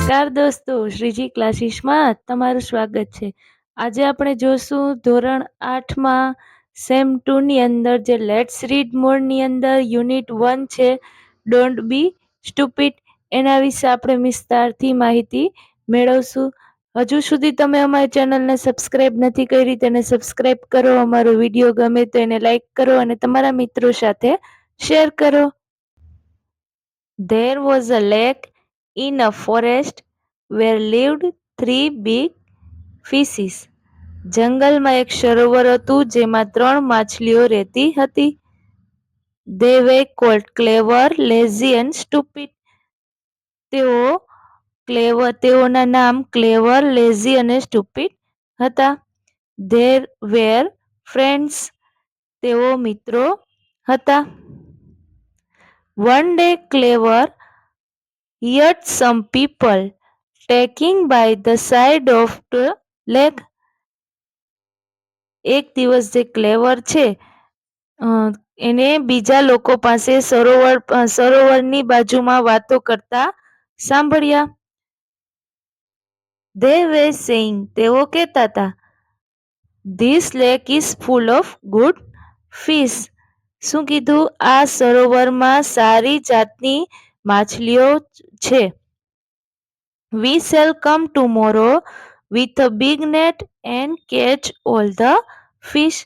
નમસ્કાર દોસ્તો, શ્રીજી ક્લાસીસમાં તમારું સ્વાગત છે. આજે આપણે જોશું ધોરણ 8માં સેમ 2 ની અંદર જે લેટ્સ રીડ મોર ની અંદર યુનિટ 1 છે, ડોન્ટ બી સ્ટુપિડ, એના વિશે આપણે વિસ્તારથી માહિતી મેળવશું. હજુ સુધી તમે અમારી ચેનલને સબસ્ક્રાઇબ નથી કરી તેને સબસ્ક્રાઇબ કરો, અમારો વિડીયો ગમે તો એને લાઈક કરો અને તમારા મિત્રો સાથે શેર કરો. There was a lake in a forest where lived 3 big fishes. જંગલમાં એક સરોવર હતું જેમાં 3 માછલીઓ રહેતી હતી. They were called clever, lazy and stupid. તેઓના નામ ક્લેવર, લેઝી અને સ્ટુપિડ હતા. They were friends. તેઓ મિત્રો હતા. One day Clever heard some people talking by the side of the lake. એક દિવસ જે ક્લેવર છે એને બીજા લોકો પાસે સરોવરની બાજુમાં વાતો કરતા સાંભળ્યા. They were saying, તેઓ કહેતા હતા, This lake is full of good fish. શું કીધું? આ સરોવરમાં સારી જાતની માછલીઓ છે. We shall come tomorrow with a big net and catch all the fish.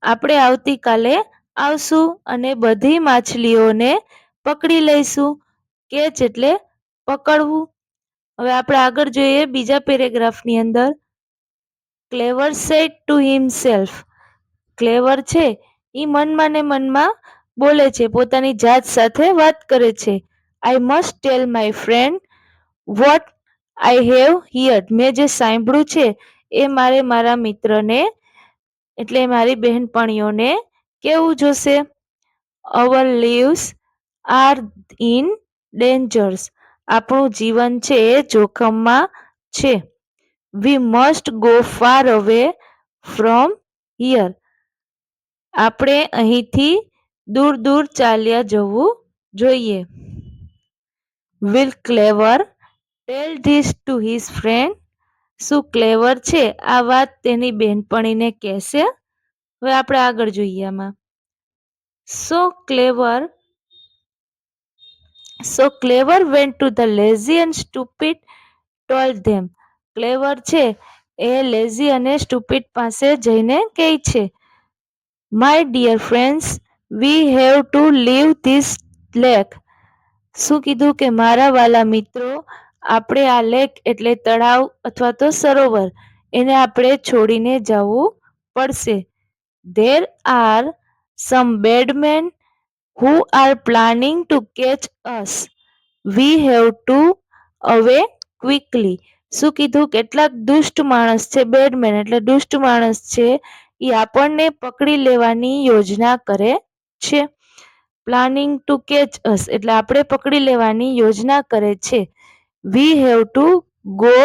આપણે આવતીકાલે આવશું અને બધી માછલીઓને પકડી લઈશું. કેચ એટલે પકડવું. હવે આપણે આગળ જોઈએ બીજા પેરેગ્રાફની અંદર. ક્લેવર સેડ ટુ હિમસેલ્ફ. ક્લેવર છે એ મનમાં ને મનમાં બોલે છે, પોતાની જાત સાથે વાત કરે છે. I must tell my friend what I have heard. મેં જે સાંભળ્યું છે એ મારે મારા મિત્રને એટલે મારી બહેનપણીઓને કેવું જોશે. Our lives are in dangers. આપણું જીવન છે એ જોખમમાં છે. We must go far away from here. આપણે અહીંથી દૂર દૂર ચાલ્યા જવું જોઈએ. Will clever tell this to his friend. શું ક્લેવર છે આ વાત તેની બહેનપણીને કહેશે? હવે આપણે આગળ જોઈએ આમાં. So clever went to the lazy and stupid told them. ક્લેવર છે એ લેઝી અને સ્ટુપિડ પાસે જઈને કહે છે, My dear friends, we have to leave this lake. શું કીધું કે મારા વાલા મિત્રો, આપણે આ લેક એટલે તળાવ અથવા તો સરોવર એને આપણે છોડીને જવું પડશે. There are some bad men who are planning to catch us. We have to away quickly. શું કીધું? કેટલાક દુષ્ટ માણસ છે, બેડમેન એટલે દુષ્ટ માણસ છે, એ આપણને પકડી લેવાની યોજના કરે છે. પ્લાનિંગ ટુ કેચ અસ એટલે આપણે પકડી લેવાની યોજના કરે છે. We have to go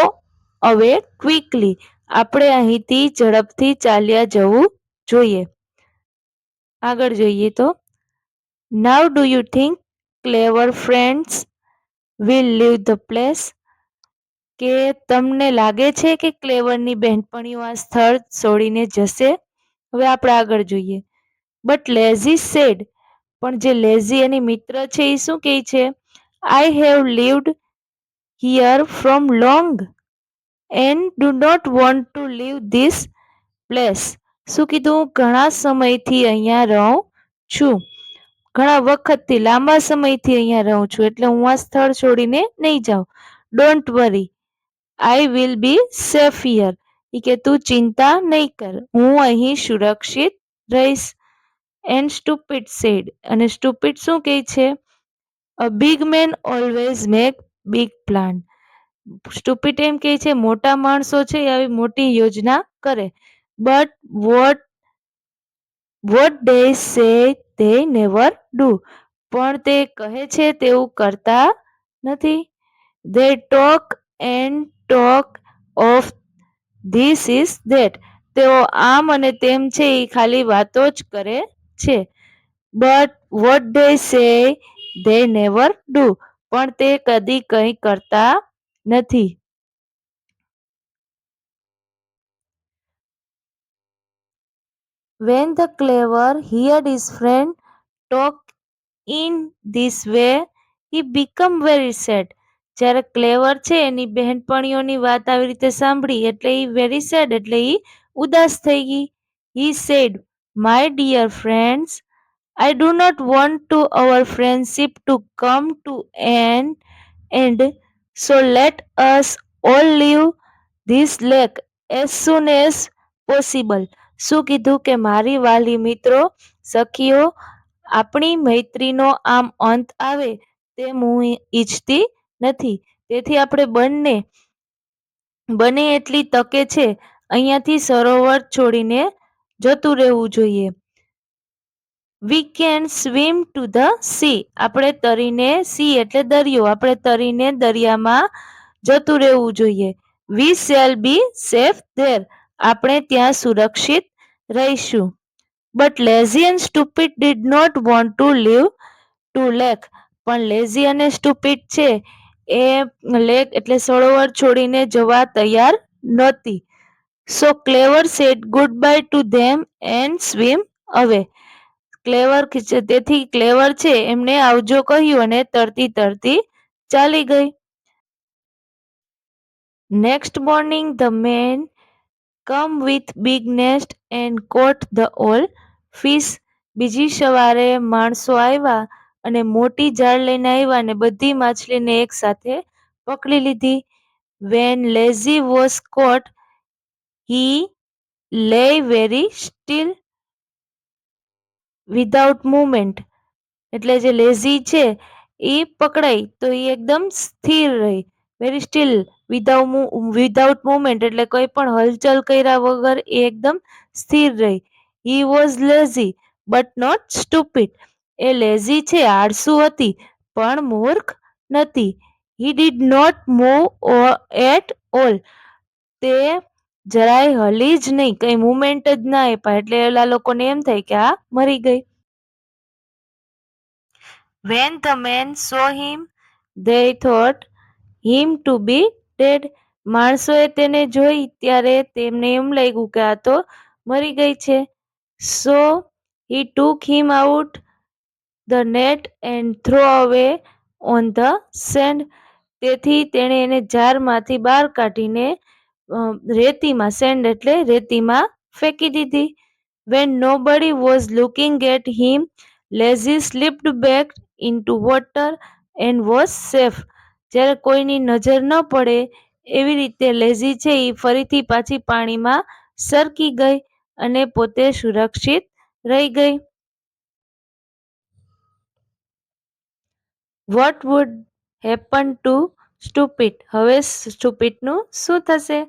away quickly. આપણે અહીંથી ઝડપથી ચાલ્યા જવું જોઈએ. આગળ જોઈએ તો now do you think clever friends will leave the place. કે તમને લાગે છે કે ક્લેવરની બહેનપણીઓ આ સ્થળ છોડીને જશે? હવે આપણે આગળ જોઈએ. But lazy said. પણ જે લેઝી એની મિત્ર છે એ શું કહે છે? I have lived here from long and do not want to leave this place. શું કીધું? ઘણા સમયથી અહીંયા રહું છું. ઘણા વખતથી લાંબા સમયથી અહીંયા રહું છું એટલે હું આ સ્થળ છોડીને નહીં જાઉં. Don't worry, I will be safe here. એ કે તું ચિંતા નહીં કર, હું અહીં સુરક્ષિત રહીશ. And stupid said. અને સ્ટુપિડ શું કહે છે? A big man always make big plan. Stupid એમ કહે છે મોટા માણસો છે આવી મોટી યોજના કરે. But what they say they never do. પણ તે કહે છે તેવું કરતા નથી. They talk and talk of this is that. તેઓ આમ અને તેમ છે એ ખાલી વાતો જ કરે છે. But what they say they never do. પણ તે કદી કંઈ કરતા નથી. When the clever heard his friend talk in this way, he become very sad. જ્યારે ક્લેવર છે એની બહેનપણીઓની વાત આવી રીતે સાંભળી એટલે એ વેરી સેડ એટલે એ ઉદાસ થઈ ગઈ. He said, "My dear friends, I do not want to our friendship to come to an end, so let us all leave this lake as soon as possible." શું કીધું કે મારી વાલી મિત્રો, સખીઓ, આપણી મૈત્રીનો આમ અંત આવે તેમ હું ઈચ્છતી નથી. તેથી આપણે બને એટલી તકે છે અહીંયાથી સરોવર છોડીને જતું રહેવું જોઈએ. We can swim to the sea. આપણે તરીને સી એટલે દરિયો, આપણે તરીને દરિયામાં જતું રહેવું જોઈએ. We shall be safe there. આપણે ત્યાં સુરક્ષિત રહીશું. But lazy and stupid did not want to leave to lake. પણ લેઝી અને સ્ટુપિડ છે એ લેક એટલે સરોવર છોડીને જવા તૈયાર નહોતી. So clever said goodbye to them and swim away. તેથી ક્લેવર છે એમને આવજો કહ્યું અને તરતી તરતી ચાલી ગઈ. Next morning the man come with big net and caught the all fish. બીજી સવારે માણસો આવ્યા અને મોટી જાળ લઈને આવ્યા અને બધી માછલીને એક સાથે પકડી લીધી. When lazy was caught, he lay very still without movement. એટલે જે લેઝી છે એ પકડાઈ તો એ એકદમ સ્થિર રહી. વેરી સ્ટીલ વિધાઉટ મુવમેન્ટ એટલે કોઈ પણ હલચલ કર્યા વગર એ એકદમ સ્થિર રહી. He was lazy but not stupid. એ લેઝી છે, આળસુ હતી પણ મૂર્ખ નથી. He did not move at all. તે જરાય હલી જ નહીં, કઈ મુવમેન્ટ જ ના આપ્યા એટલે એલા લોકોને એમ થાય કે આ મરી ગઈ. When the men saw him, they thought him to be dead. માણસોએ તેને જોઈ ત્યારે તેમને એમ લાગ્યું કે આ તો મરી ગઈ છે. So he took him out the net and threw away on the sand. તેથી તેણે એને જારમાંથી બહાર કાઢીને રેતીમાં, સેન્ડ એટલે રેતીમાં ફેંકી દીધી. When nobody was looking at him, Lazy slipped back into water and was safe. જ્યારે કોઈની નજર ન પડે એવી રીતે લેઝી છે એ ફરીથી પાછી પાણીમાં સરકી ગઈ અને પોતે સુરક્ષિત રહી ગઈ. What would happen to stupid? હવે સ્ટુપિડનું શું થશે?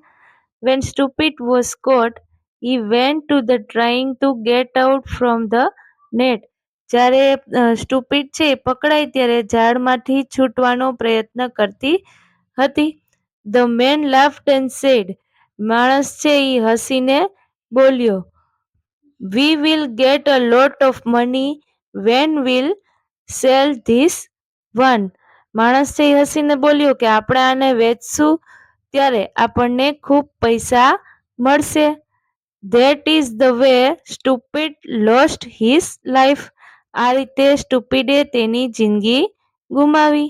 When stupid was caught, he went to the trying to get out from the net. જ્યારે સ્ટુપિડ છે એ પકડાય ત્યારે ઝાડમાંથી છૂટવાનો પ્રયત્ન કરતી હતી. The man laughed and said, માણસ છે એ હસીને બોલ્યો, We will get a lot of money when we'll sell this one. માણસ છે એ હસીને બોલ્યો કે આપણે આને વેચશું ત્યારે આપણને ખૂબ પૈસા મળશે. That is the way stupid lost his life. આ રીતે સ્ટુપિડે તેની જિંદગી ગુમાવી.